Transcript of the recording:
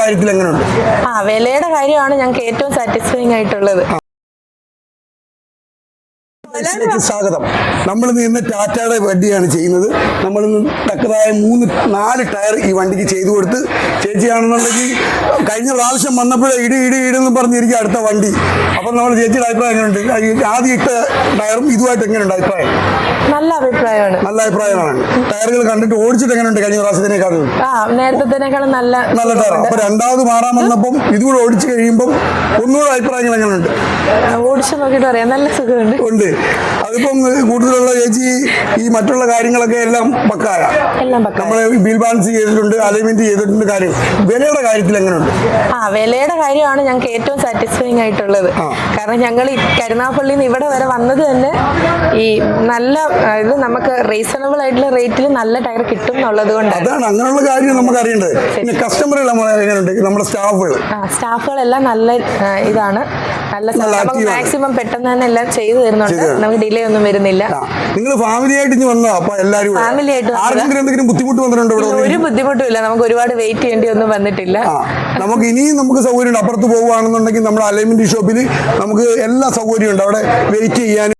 കാര്യത്തിൽ എങ്ങനെയുണ്ട്? വിലയുടെ കാര്യമാണ് ഞങ്ങൾക്ക് ഏറ്റവും സാറ്റിസ്ഫൈങ് ആയിട്ടുള്ളത്. സ്വാഗതം. നമ്മൾ ഇന്ന് ടാറ്റയുടെ വണ്ടിയാണ് ചെയ്യുന്നത്. നമ്മൾ തക്കതായ 4 ടയർ ഈ വണ്ടിക്ക് ചെയ്തു കൊടുത്ത്, ചേച്ചിയാണെന്നുണ്ടെങ്കിൽ കഴിഞ്ഞ പ്രാവശ്യം വന്നപ്പോഴേ ഇടെന്ന് പറഞ്ഞിരിക്കും അടുത്ത വണ്ടി. അപ്പം നമ്മൾ ചേച്ചിയുടെ അഭിപ്രായം എങ്ങനെയുണ്ട്? ആദ്യം ഇട്ട ടയറും ഇതുമായിട്ട് എങ്ങനെയുണ്ട് അഭിപ്രായം? നല്ല അഭിപ്രായമാണ്. നല്ല അഭിപ്രായമാണ്. ടയറുകൾ കണ്ടിട്ട് ഓടിച്ചിട്ട് എങ്ങനെയുണ്ട്? കഴിഞ്ഞ പ്രാവശ്യത്തിനേക്കാളും നേരത്തേക്കാളും നല്ല ടയർ. അപ്പൊ രണ്ടാമത് മാറാൻ വന്നപ്പം ഇതുകൂടെ ഓടിച്ചു കഴിയുമ്പോൾ ഒന്നുകൂടെ അഭിപ്രായങ്ങൾ എങ്ങനെയുണ്ട്? ഓടിച്ചു നോക്കിയിട്ട് പറയാം, നല്ല സുഖമുണ്ട്. ഉണ്ട്. അതിപ്പം കൂടുതലുള്ള ചേച്ചി ഈ മറ്റുള്ള കാര്യങ്ങളൊക്കെ എല്ലാം പക്കായ, നമ്മള് ബിൽ ബാലൻസ് ചെയ്തിട്ടുണ്ട്, അലൈൻമെന്റ് ചെയ്തിട്ടുണ്ട്. കാര്യം വിലയുടെ കാര്യത്തിൽ എങ്ങനെയുണ്ട്? വിലയുടെ കാര്യമാണ് ഞങ്ങൾക്ക് ഏറ്റവും സാറ്റിസ്ഫൈങ് ആയിട്ടുള്ളത്. കാരണം ഞങ്ങൾ ഈ കരുനാഗപ്പള്ളിയിൽ നിന്ന് ഇവിടെ വരെ വന്നത് തന്നെ ഈ നല്ല ഇത് നമുക്ക് റീസണബിൾ ആയിട്ടുള്ള റേറ്റിൽ നല്ല ടയർ കിട്ടും എന്നുള്ളത് കൊണ്ട്. അതാണ് അങ്ങനെയുള്ള കാര്യം നമുക്ക് അറിയേണ്ടത്. പിന്നെ കസ്റ്റമറുകൾ എങ്ങനെയുണ്ട്? നമ്മുടെ സ്റ്റാഫുകളെല്ലാം നല്ല ഇതാണ്, നല്ല മാക്സിമം പെട്ടെന്ന് തന്നെ എല്ലാം ചെയ്തു തരുന്നുണ്ട്. നമുക്ക് ഡിലേ ഒന്നും വരുന്നില്ല. നിങ്ങൾ ഫാമിലി ആയിട്ട് ഇനി വന്നോ? അപ്പൊ എല്ലാവരും ഫാമിലി ആയിട്ട് എന്തെങ്കിലും ബുദ്ധിമുട്ട് വന്നിട്ടുണ്ടോ? ഒരു ബുദ്ധിമുട്ടും ഇല്ല. നമുക്ക് ഒരുപാട് വെയിറ്റ് ചെയ്യേണ്ടി ഒന്നും വന്നിട്ടില്ല. നമുക്ക് ഇനിയും നമുക്ക് സൗകര്യമുണ്ട്. അപ്പുറത്ത് പോകുകയാണെന്നുണ്ടെങ്കിൽ നമ്മുടെ അലൈൻമെന്റ് ഷോപ്പിൽ നമുക്ക് എല്ലാ സൗകര്യവും ഉണ്ട്. അവിടെ വെയിറ്റ് ചെയ്യാൻ